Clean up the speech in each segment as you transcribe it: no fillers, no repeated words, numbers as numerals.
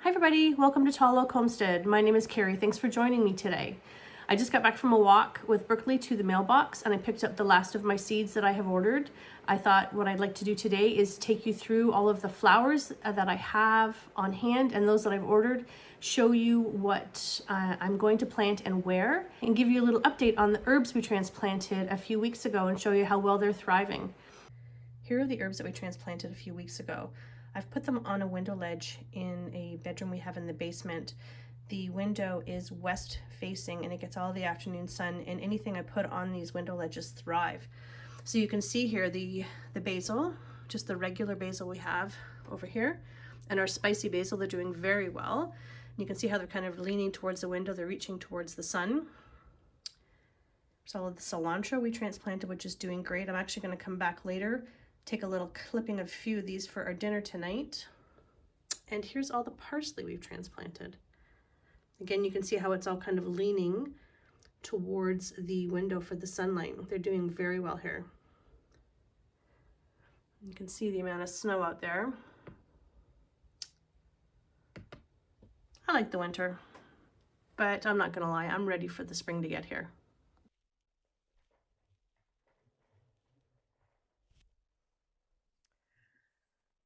Hi everybody, welcome to Tall Oak Homestead. My name is Carrie. Thanks for joining me today. I just got back from a walk with Berkeley to the mailbox and I picked up the last of my seeds that I have ordered. I thought what I'd like to do today is take you through all of the flowers that I have on hand and those that I've ordered, show you what I'm going to plant and where, and give you a little update on the herbs we transplanted a few weeks ago and show you how well they're thriving. Here are the herbs that we transplanted a few weeks ago. I've put them on a window ledge in a bedroom we have in the basement. The window is west facing and it gets all the afternoon sun, and anything I put on these window ledges thrive. So you can see here the basil, just the regular basil we have over here, and our spicy basil, they're doing very well. And you can see how they're kind of leaning towards the window, they're reaching towards the sun. There's all of the cilantro we transplanted, which is doing great. I'm actually going to come back later, take a little clipping of a few of these for our dinner tonight. And here's all the parsley we've transplanted. Again, you can see how it's all kind of leaning towards the window for the sunlight. They're doing very well here. You can see the amount of snow out there. I like the winter, but I'm not gonna lie, I'm ready for the spring to get here.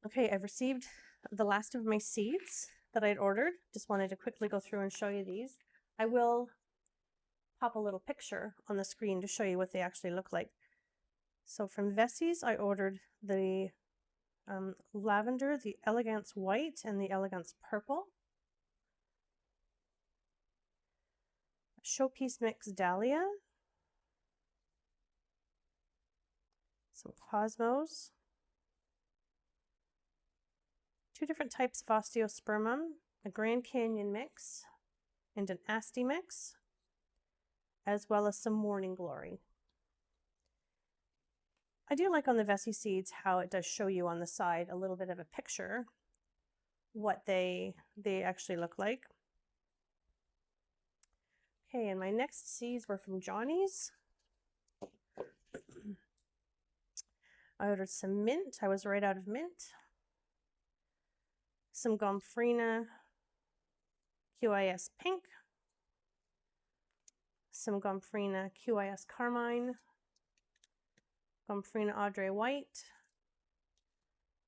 Okay, I've received the last of my seeds that I'd ordered. Just wanted to quickly go through and show you these. I will pop a little picture on the screen to show you what they actually look like. So from Vessi's, I ordered the lavender, the Elegance white, and the Elegance purple. Showpiece mix dahlia. Some cosmos. Two different types of osteospermum, a Grand Canyon mix and an Asti mix, as well as some Morning Glory. I do like on the Vessi seeds how it does show you on the side a little bit of a picture what they actually look like. Okay, and my next seeds were from Johnny's. I ordered some mint. I was right out of mint. Some Gomphrena QIS pink. Some Gomphrena QIS carmine. Gomphrena Audrey white.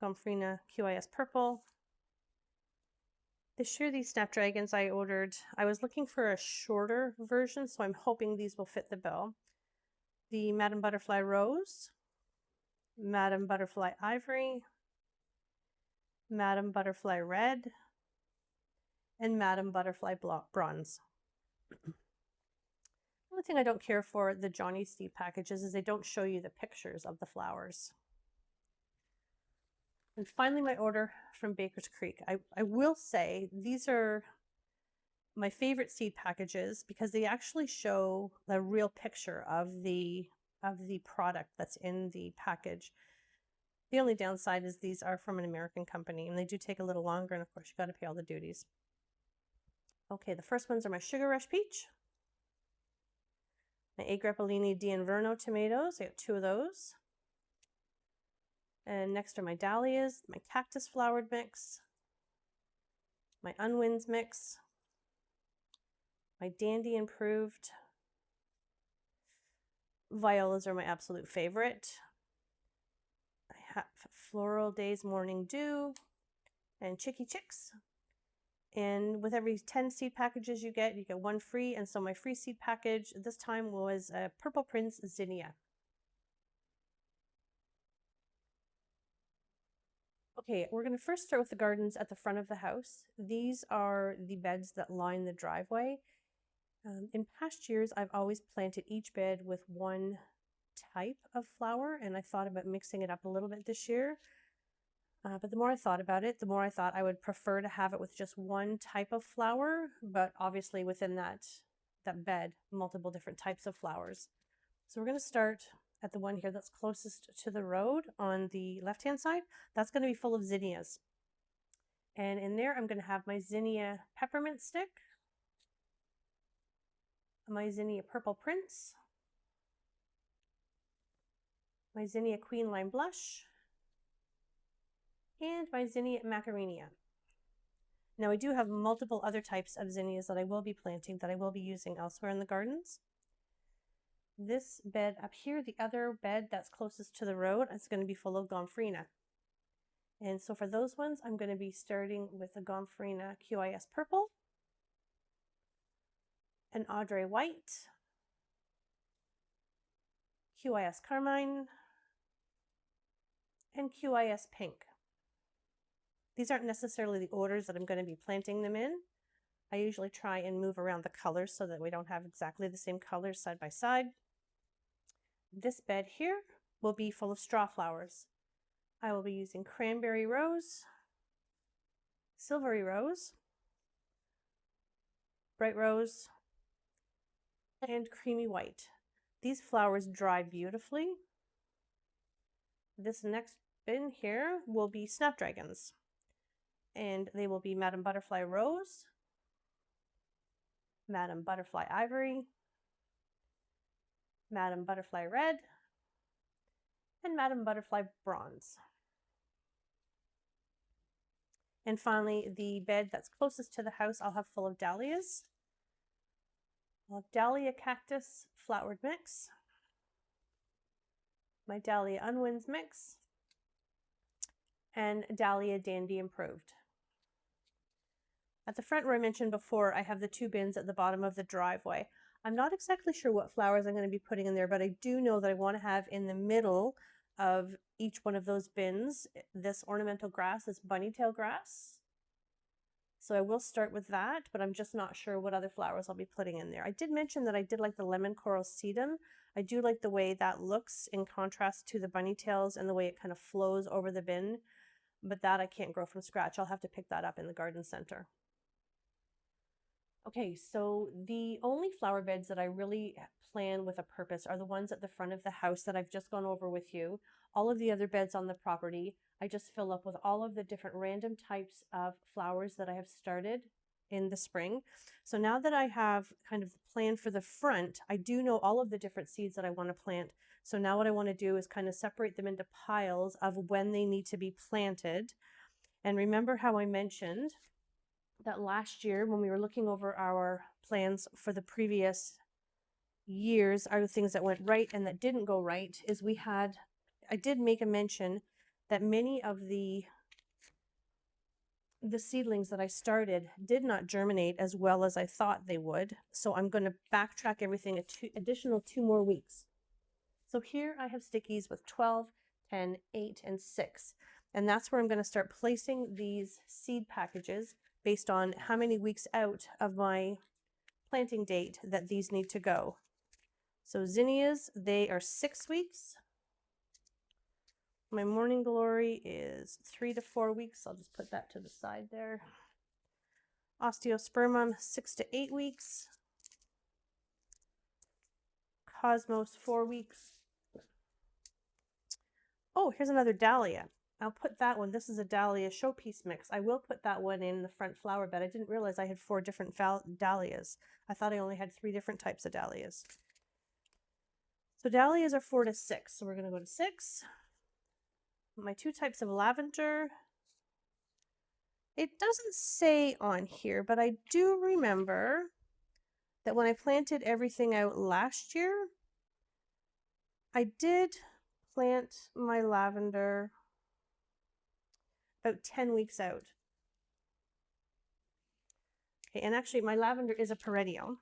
Gomphrena QIS purple. This year, these snapdragons I ordered, I was looking for a shorter version, so I'm hoping these will fit the bill. The Madame Butterfly Rose, Madame Butterfly Ivory, Madame Butterfly Red, and Madame Butterfly Bronze. The only thing I don't care for the Johnny seed packages is they don't show you the pictures of the flowers. And finally, my order from Baker's Creek. I will say these are my favorite seed packages because they actually show a real picture of the product that's in the package. The only downside is these are from an American company and they do take a little longer, and of course you got to pay all the duties. Okay, the first ones are my Sugar Rush Peach, my A. Greppellini D'Inverno tomatoes. I got 2 of those. And next are my dahlias, my cactus flowered mix, my unwinds mix, my dandy improved. Violas are my absolute favorite. I have Floral Days Morning Dew and Chicky Chicks. And with every 10 seed packages you get 1 free. And so my free seed package this time was a Purple Prince Zinnia. Okay, we're going to first start with the gardens at the front of the house. These are the beds that line the driveway. In past years, I've always planted each bed with one type of flower, and I thought about mixing it up a little bit this year. But the more I thought about it, the more I thought I would prefer to have it with just one type of flower, but obviously within that bed, multiple different types of flowers. So we're going to start at the one here that's closest to the road on the left-hand side. That's going to be full of zinnias. And in there, I'm going to have my zinnia peppermint stick, my zinnia purple prince, my zinnia queen lime blush, and my zinnia macadamia. Now I do have multiple other types of zinnias that I will be planting that I will be using elsewhere in the gardens. This bed up here, the other bed that's closest to the road, is going to be full of gomphrena. And so for those ones, I'm going to be starting with the gomphrena QIS purple, an Audrey white, QIS carmine, and QIS pink. These aren't necessarily the orders that I'm going to be planting them in. I usually try and move around the colors so that we don't have exactly the same colors side by side. This bed here will be full of straw flowers. I will be using cranberry rose, silvery rose, bright rose, and creamy white. These flowers dry beautifully. This next bin here will be snapdragons, and they will be Madame Butterfly Rose, Madame Butterfly Ivory, Madame Butterfly Red, and Madame Butterfly Bronze. And finally, the bed that's closest to the house, I'll have full of dahlias. I'll have Dahlia Cactus Flowered Mix, my Dahlia Unwinds Mix, and Dahlia Dandy Improved. At the front where I mentioned before, I have the two bins at the bottom of the driveway. I'm not exactly sure what flowers I'm going to be putting in there, but I do know that I want to have in the middle of each one of those bins this ornamental grass, this bunnytail grass. So I will start with that, but I'm just not sure what other flowers I'll be putting in there. I did mention that I did like the lemon coral sedum. I do like the way that looks in contrast to the bunnytails and the way it kind of flows over the bin, but that I can't grow from scratch. I'll have to pick that up in the garden center. Okay, so the only flower beds that I really plan with a purpose are the ones at the front of the house that I've just gone over with you. All of the other beds on the property, I just fill up with all of the different random types of flowers that I have started in the spring. So now that I have kind of the plan for the front, I do know all of the different seeds that I want to plant. So now what I want to do is kind of separate them into piles of when they need to be planted. And remember how I mentioned that last year when we were looking over our plans for the previous years, are the things that went right and that didn't go right, is I did make a mention that many of the seedlings that I started did not germinate as well as I thought they would. So I'm going to backtrack everything additional 2 more weeks. So here I have stickies with 12, 10, 8, and 6. And that's where I'm going to start placing these seed packages based on how many weeks out of my planting date that these need to go. So zinnias, they are 6 weeks. My morning glory is 3 to 4 weeks. I'll just put that to the side there. Osteospermum, 6 to 8 weeks. Cosmos, 4 weeks. Oh, here's another dahlia. I'll put that one. This is a dahlia showpiece mix. I will put that one in the front flower bed. I didn't realize I had 4 different dahlias. I thought I only had 3 different types of dahlias. So dahlias are 4 to 6. So we're going to go to 6. My 2 types of lavender. It doesn't say on here, but I do remember that when I planted everything out last year, I did plant my lavender about 10 weeks out. Okay, and actually my lavender is a perennial.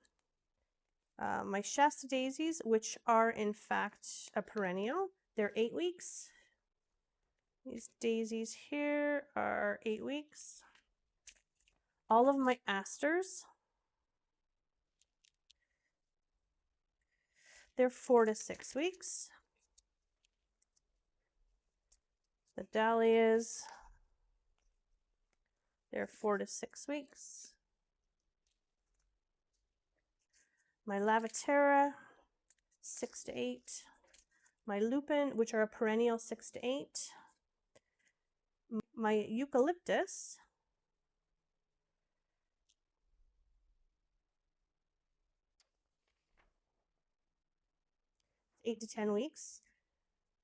My Shasta daisies, which are in fact a perennial, they're 8 weeks. These daisies here are 8 weeks. All of my asters, they're 4 to 6 weeks. The dahlias, they're 4 to 6 weeks. My Lavaterra, 6 to 8. My lupin, which are a perennial, 6 to 8. My eucalyptus, 8 to 10 weeks.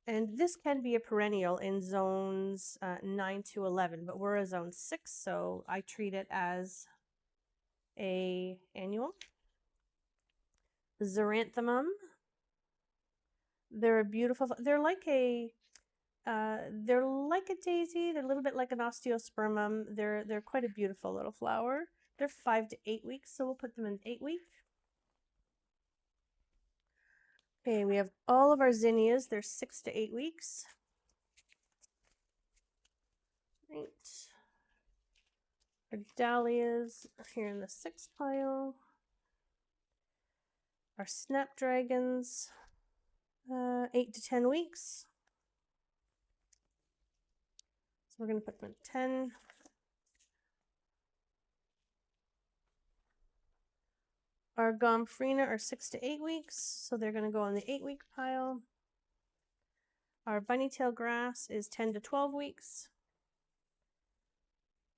And this can be a perennial in zones 9 to 11, but we're a zone 6, so I treat it as a annual. Xeranthemum. They're beautiful. They're like a daisy. They're a little bit like an osteospermum. They're quite a beautiful little flower. They're 5 to 8 weeks, so we'll put them in 8 week. Okay, we have all of our zinnias. They're 6 to 8 weeks. Right. Our dahlias are here in the 6 pile. Our snapdragons, 8 to 10 weeks. So we're going to put them at 10. Our gomphrena are 6 to 8 weeks, so they're going to go on the 8 week pile. Our bunnytail grass is 10 to 12 weeks.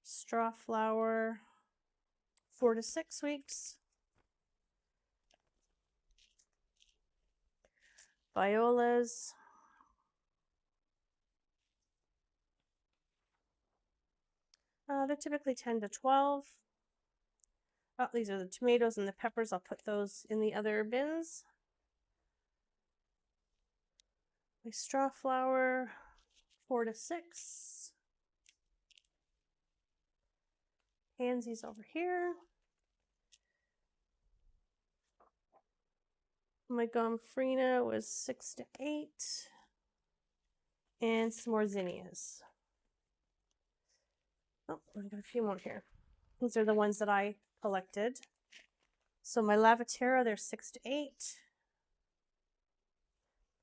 Straw flower, 4 to 6 weeks. Violas, they're typically 10 to 12. Oh, these are the tomatoes and the peppers. I'll put those in the other bins. My straw flower, 4 to 6. Pansies over here. My gomphrena was 6 to 8. And some more zinnias. Oh, I got a few more here. These are the ones that I collected. So my Lavaterra, they're 6 to 8.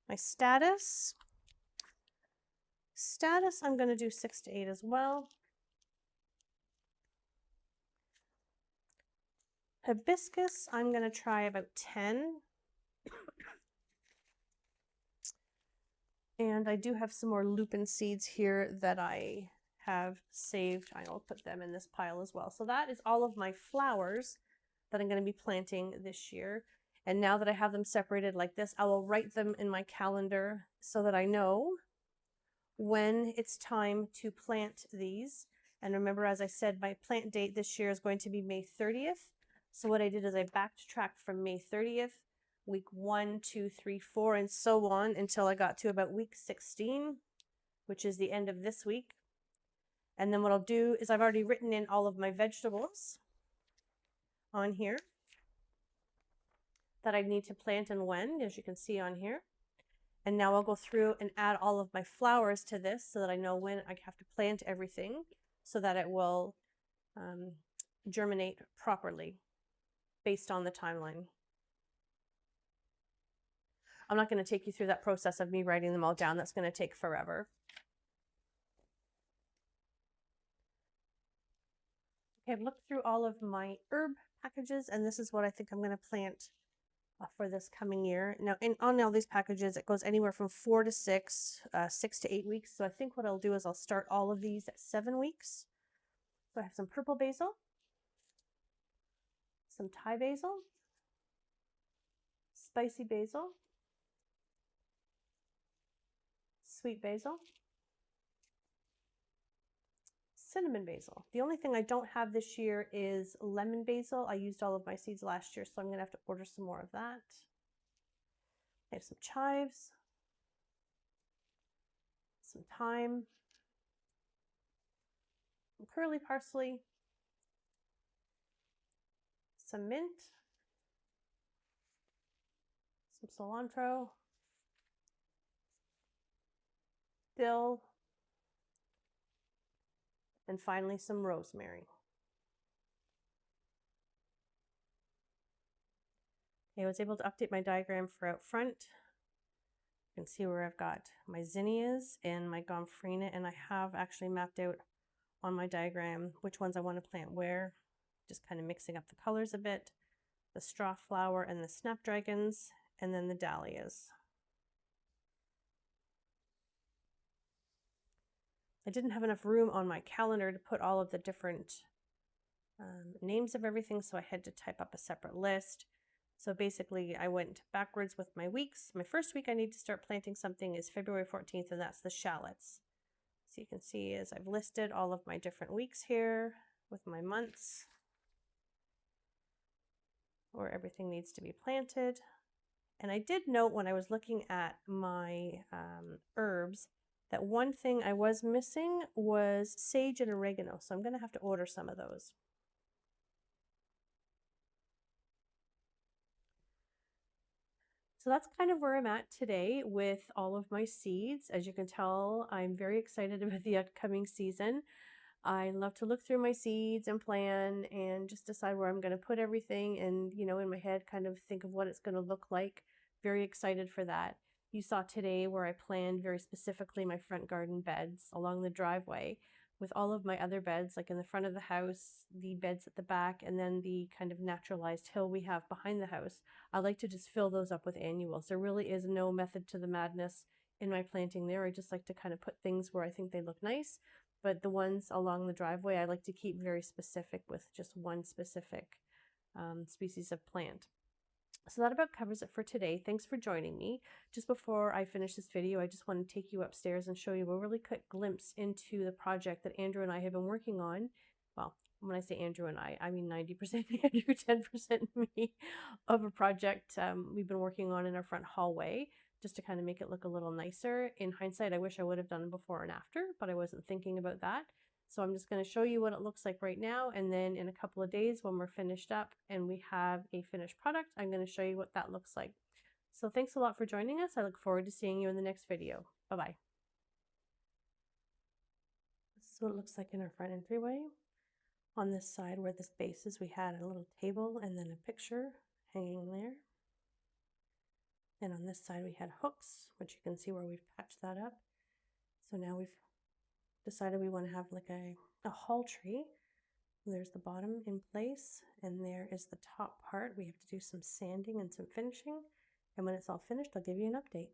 My status, I'm going to do 6 to 8 as well. Hibiscus, I'm going to try about 10. And I do have some more lupin seeds here that I have saved. I'll put them in this pile as well. So that is all of my flowers that I'm going to be planting this year. And now that I have them separated like this, I will write them in my calendar so that I know when it's time to plant these. And remember, as I said, my plant date this year is going to be May 30th. So what I did is I backtracked from May 30th, week 1, 2, 3, 4, and so on until I got to about week 16, which is the end of this week. And then what I'll do is I've already written in all of my vegetables on here that I need to plant and when, as you can see on here. And now I'll go through and add all of my flowers to this so that I know when I have to plant everything so that it will germinate properly based on the timeline. I'm not going to take you through that process of me writing them all down. That's going to take forever. Okay, I've looked through all of my herb packages, and this is what I think I'm going to plant for this coming year. Now, on all these packages, it goes anywhere from 4 to 6, 6 to 8 weeks. So I think what I'll do is I'll start all of these at 7 weeks. So I have some purple basil, some Thai basil, spicy basil, sweet basil, cinnamon basil. The only thing I don't have this year is lemon basil. I used all of my seeds last year, so I'm going to have to order some more of that. I have some chives, some thyme, some curly parsley, some mint, some cilantro, dill, and finally some rosemary. Okay, I was able to update my diagram for out front. You can see where I've got my zinnias and my gomphrena, and I have actually mapped out on my diagram which ones I want to plant where, just kind of mixing up the colors a bit. The straw flower and the snapdragons, and then the dahlias. I didn't have enough room on my calendar to put all of the different names of everything, so I had to type up a separate list. So basically I went backwards with my weeks. My first week I need to start planting something is February 14th, and that's the shallots. So you can see as I've listed all of my different weeks here with my months where everything needs to be planted. And I did note when I was looking at my herbs that one thing I was missing was sage and oregano. So I'm going to have to order some of those. So that's kind of where I'm at today with all of my seeds. As you can tell, I'm very excited about the upcoming season. I love to look through my seeds and plan and just decide where I'm going to put everything and, in my head, kind of think of what it's going to look like. Very excited for that. You saw today where I planned very specifically my front garden beds along the driveway with all of my other beds, like in the front of the house, the beds at the back, and then the kind of naturalized hill we have behind the house. I like to just fill those up with annuals. There really is no method to the madness in my planting there. I just like to kind of put things where I think they look nice. But the ones along the driveway, I like to keep very specific with just one specific species of plant. So that about covers it for today. Thanks for joining me. Just before I finish this video, I just want to take you upstairs and show you a really quick glimpse into the project that Andrew and I have been working on. Well, when I say Andrew and I mean 90% Andrew, 10% me, of a project we've been working on in our front hallway, just to kind of make it look a little nicer. In hindsight, I wish I would have done before and after, but I wasn't thinking about that. So I'm just going to show you what it looks like right now, and then in a couple of days when we're finished up and we have a finished product, I'm going to show you what that looks like. So thanks a lot for joining us. I look forward to seeing you in the next video. Bye-bye. This is what it looks like in our front entryway. On this side where this base is, we had a little table and then a picture hanging there. And on this side we had hooks, which you can see where we've patched that up. So now we've decided we want to have like a hall tree. There's the bottom in place, and there is the top part. We have to do some sanding and some finishing, and when it's all finished, I'll give you an update.